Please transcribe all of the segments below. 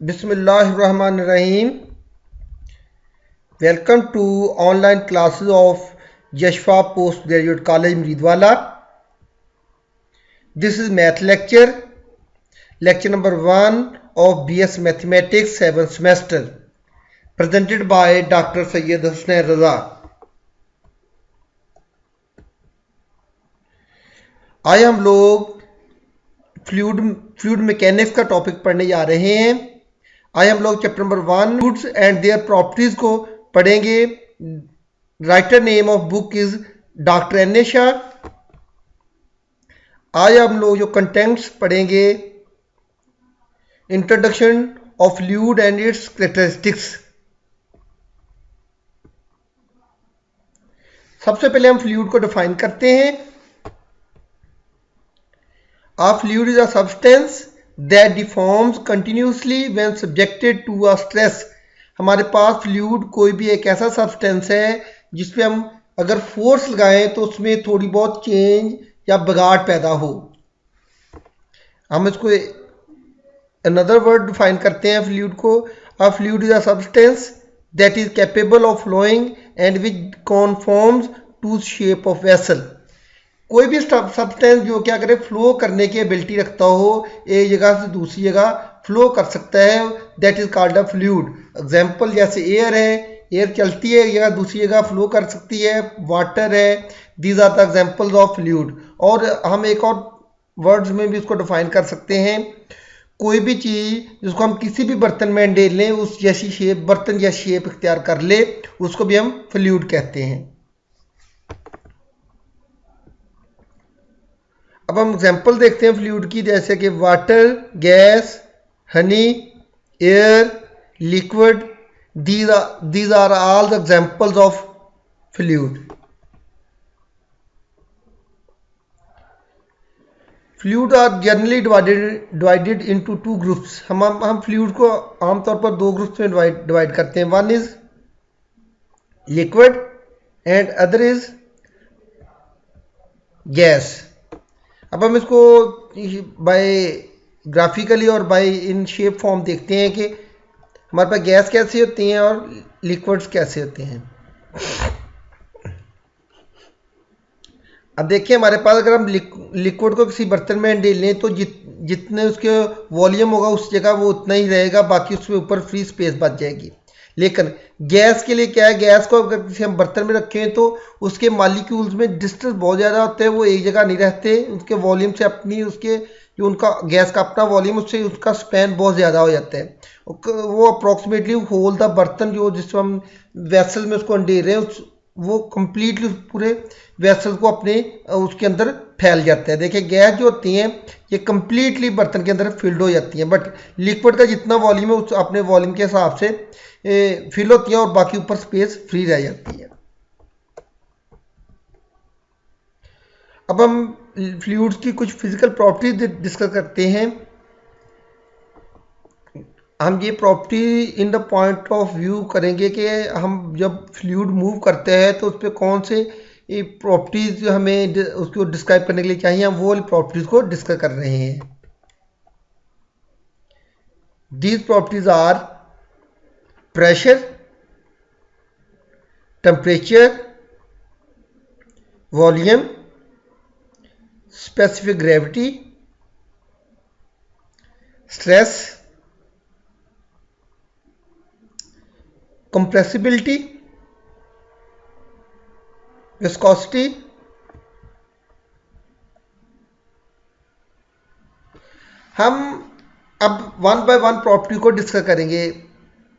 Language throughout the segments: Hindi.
Bismillahirrahmanirrahim. Welcome to online classes of Yashfa Postgraduate College Mridwala. This is math lecture number 1 of BS Mathematics 7th semester, presented by Dr. Sayyid Husnain Raza. आज हम लोग फ्लूइड मैकेनिक्स का टॉपिक पढ़ने जा रहे हैं। आज हम लोग chapter number 1 fluids and their properties को पढ़ेंगे। Writer name of book is doctor N Shah. आज हम लोग जो कंटेंट्स पढ़ेंगे, introduction of fluid and its characteristics. सबसे पहले हम फ्लूइड को डिफाइन करते हैं। A fluid is a substance that deforms continuously when subjected to a stress. हमारे पास फ्लूइड कोई भी एक ऐसा सब्सटेंस है जिस पे हम अगर फोर्स लगाएं तो उसमें थोड़ी बहुत चेंज या बिगाड़ पैदा हो। हम इसको अनदर वर्ड डिफाइन करते हैं फ्लूइड को। A fluid is a substance that is capable of flowing and which conforms to shape of vessel. कोई भी सब्सटेंस जो क्या करे, फ्लो करने की एबिलिटी रखता हो, एक जगह से दूसरी जगह फ्लो कर सकता है, that is called a fluid. Example जैसे एयर है, एयर चलती है एक जगह दूसरी जगह फ्लो कर सकती है। वाटर है, these are the examples of fluid. और हम एक और वर्ड्स में भी इसको डिफाइन कर सकते हैं। कोई भी चीज़ जिसको हम किसी भी बर्तन में डाल लें, उस जैसी शेप, बर्तन जैसी शेप इख्तियार कर ले, उसको भी हम फ्लूइड कहते हैं। अब हम एग्जांपल देखते हैं फ्लूइड की, जैसे कि water, gas, honey, air, liquid. These are all the examples of fluid. Fluid are generally divided into 2 groups. हम फ्लूइड को आमतौर पर 2 ग्रुप्स में डिवाइड करते हैं। One is liquid and other is gas. अब हम इसको बाय ग्राफिकली और बाय इन शेप फॉर्म देखते हैं कि हमारे पास गैस कैसे होती हैं और लिक्विड्स कैसे होते हैं। अब देखिए, हमारे पास अगर हम लिक्विड को किसी बर्तन में डाल लें तो जितने उसके वॉल्यूम होगा उस जगह वो उतना ही रहेगा, बाकी उसमें ऊपर फ्री स्पेस बच जाएगी। लेकिन गैस के लिए क्या है, गैस को अगर किसी हम बर्तन में रखें तो उसके मॉलिक्यूल्स में डिस्टेंस बहुत ज़्यादा होते हैं, वो एक जगह नहीं रहते। उसके वॉल्यूम से अपनी उसके जो उनका गैस का अपना वॉल्यूम, उससे उसका स्पैन बहुत ज़्यादा हो जाता है। वो अप्रॉक्सीमेटली होल द बर्तन जो जिसको हम वेसल में उसको अंडेर रहे हैं, वो कम्प्लीटली पूरे वेसल को अपने उसके अंदर फैल जाता है। देखिए, गैस जो होती हैं ये कम्प्लीटली बर्तन के अंदर फिल्ड हो जाती हैं, बट लिक्विड का जितना वॉल्यूम है उस अपने वॉल्यूम के हिसाब से फिल होती हैं और बाकी ऊपर स्पेस फ्री रह जाती है। अब हम फ्लूइड्स की कुछ फिजिकल प्रॉपर्टीज डिस्कस करते हैं। हम ये property in the point of view करेंगे कि हम जब फ्लूइड मूव करते हैं तो उस पर कौन से प्रॉपर्टीज हमें उसको डिस्क्राइब करने के लिए चाहिए, हम वो वाली प्रॉपर्टीज को डिस्कस कर रहे हैं। These properties are pressure, temperature, volume, specific gravity, stress, compressibility, viscosity. हम अब वन बाय वन प्रॉपर्टी को डिस्कस करेंगे।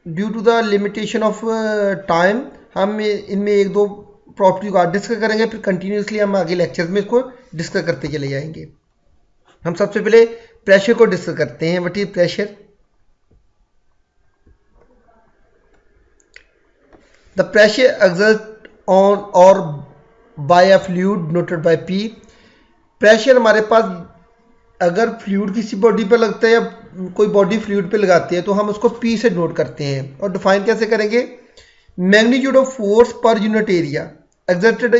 Due to the limitation of time हम इनमें 1-2 प्रॉपर्टी को आज डिस्कस करेंगे, फिर कंटिन्यूसली हम आगे लेक्चर्स में इसको डिस्कस करते चले जाएंगे। हम सबसे पहले प्रेशर को डिस्कस करते हैं। What is pressure? The pressure exert on और by a fluid noted by P। Pressure हमारे पास अगर फ्लूइड किसी बॉडी पे लगता है या कोई बॉडी फ्लूइड पे लगाती है तो हम उसको P से नोट करते हैं। और डिफाइन कैसे करेंगे? Magnitude of force per unit area exerted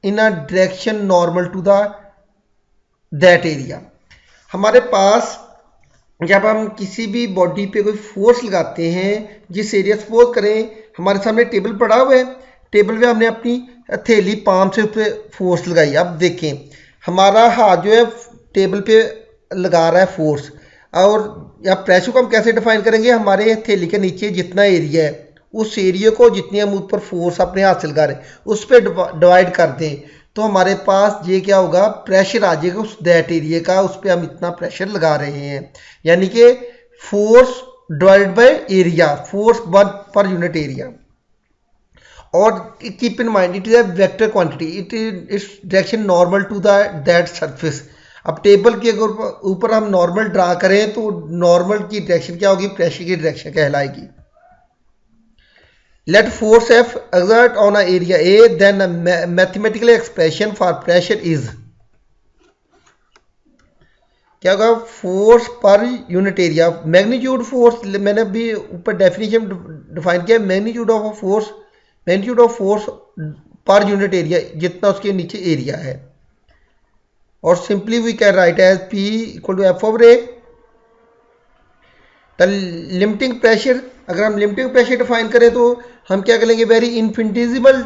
in a direction normal to that area. हमारे पास जब हम किसी भी बॉडी पे कोई फोर्स लगाते हैं, जिस एरिया सपोज करें हमारे सामने टेबल पड़ा हुआ है, टेबल पे हमने अपनी हथेली पाम से उस पर फोर्स लगाई। अब देखें हमारा हाथ जो है टेबल पे लगा रहा है फोर्स, और या प्रेशर को हम कैसे डिफाइन करेंगे, हमारे हथेली के नीचे जितना एरिया है उस एरिया को जितनी हम ऊपर फोर्स अपने हाथ से लगा रहे हैं उस पर डिवाइड कर दें, तो हमारे पास ये क्या होगा, प्रेशर आ जाएगा उस दैट एरिया का, उस पर हम इतना प्रेशर लगा रहे हैं। यानी कि force divided by area, force one पर यूनिट एरिया। और keep in mind it is a vector quantity, it is its direction normal to the that surface. अब टेबल के अगर ऊपर हम नॉर्मल ड्रा करें तो नॉर्मल की डायरेक्शन क्या होगी, प्रेशर की डायरेक्शन कहलाएगी। Let force F exert on an area A, then a mathematical expression for pressure is, क्या होगा, force per unit area. Magnitude force मैंने अभी ऊपर डेफिनेशन डिफाइन किया, magnitude of force, magnitude of force per unit area जितना उसके नीचे एरिया है। और simply we can write as P equal to F over A। Limiting pressure, अगर हम लिमिटिंग प्रेशर डिफाइन करें तो हम क्या करेंगे, वेरी इनफिनिटिजिमल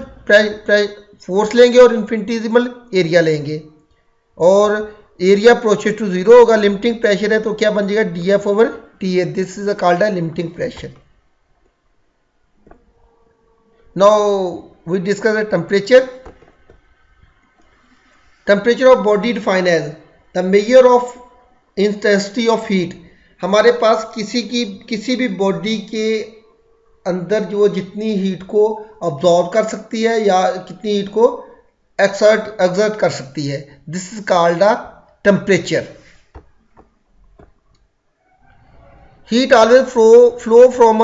फोर्स लेंगे और इनफिनिटिजिमल एरिया लेंगे, और एरिया अप्रोचेस टू जीरो होगा। लिमिटिंग प्रेशर है तो क्या बन जाएगा, DF over TA। This is called a limiting pressure. Now we discuss the temperature. Temperature of body define as the measure of intensity of heat. हमारे पास किसी भी बॉडी के अंदर जो जितनी हीट को अब्जॉर्ब कर सकती है या कितनी हीट को एक्सर्ट कर सकती है, this is called a temperature. Heat always flow from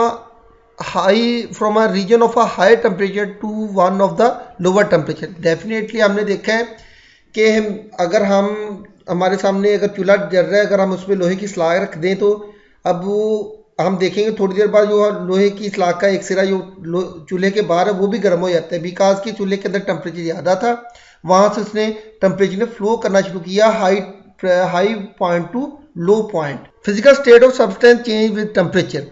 a region of a high temperature to one of the lower temperature. Definitely हमने देखा है कि अगर हमारे सामने अगर चूल्हा जल रहा है, अगर हम उसमें लोहे की स्लाग रख दें तो अब वो हम देखेंगे थोड़ी देर बाद जो लोहे की स्लाग का एक सिरा जो चूल्हे के बाहर है वो भी गर्म हो जाता है, बिकॉज कि चूल्हे के अंदर टेम्परेचर ज़्यादा था, वहाँ से उसने टेम्परेचर ने फ्लो करना शुरू किया high point to low point. Physical state of substance change with temperature.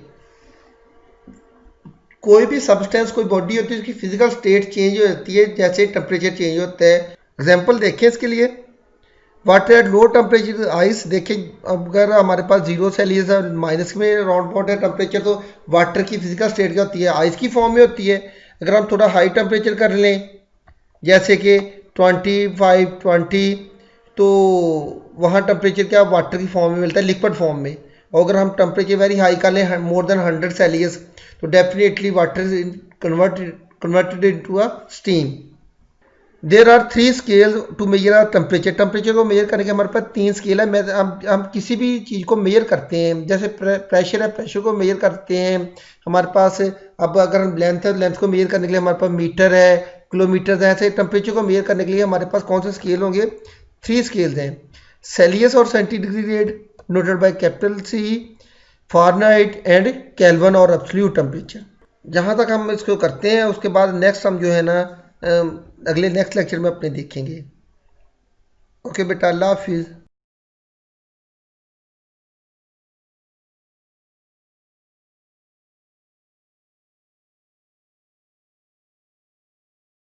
कोई भी सब्सटेंस, कोई बॉडी होती है उसकी फिजिकल स्टेट चेंज हो जाती है जैसे टेम्परेचर चेंज होता है। एग्जाम्पल देखें इसके लिए, water at low temperature ice. देखें अगर हमारे पास 0 सेल्सियस है, माइनस में राउंड अबाउट है टेम्परेचर, तो वाटर की फिजिकल स्टेट क्या होती है, आइस की फॉर्म में होती है। अगर हम थोड़ा हाई टेम्परेचर कर लें जैसे कि 25-20, तो वहाँ टेम्परेचर क्या वाटर की फॉर्म में मिलता है, लिक्विड फॉर्म में। और अगर हम टेम्परेचर वेरी हाई कर लें मोर देन 100 सेल्सियस, तो definitely water is converted into a steam. There are 3 scale to measure our temperature. Temperature को मेजर करने के हमारे पास 3 स्केल है। हम किसी भी चीज़ को मेजर करते हैं, जैसे प्रेशर है, प्रेशर को मेजर करते हैं हमारे पास। अब अगर हम लेंथ है, लेंथ को मेजर करने के लिए हमारे पास मीटर है, किलोमीटर है। ऐसे टेम्परेचर को मेजर करने के लिए हमारे पास कौन से स्केल होंगे, 3 स्केल्स हैं, सेल्सियस और centigrade noted by capital C, Fahrenheit and kelvin और एब्सोल्यूट टेम्परेचर। जहाँ तक हम इसको करते हैं उसके बाद नेक्स्ट हम जो है ना अगले नेक्स्ट लेक्चर में अपने देखेंगे। ओके बेटा, अल्लाह हाफिज़।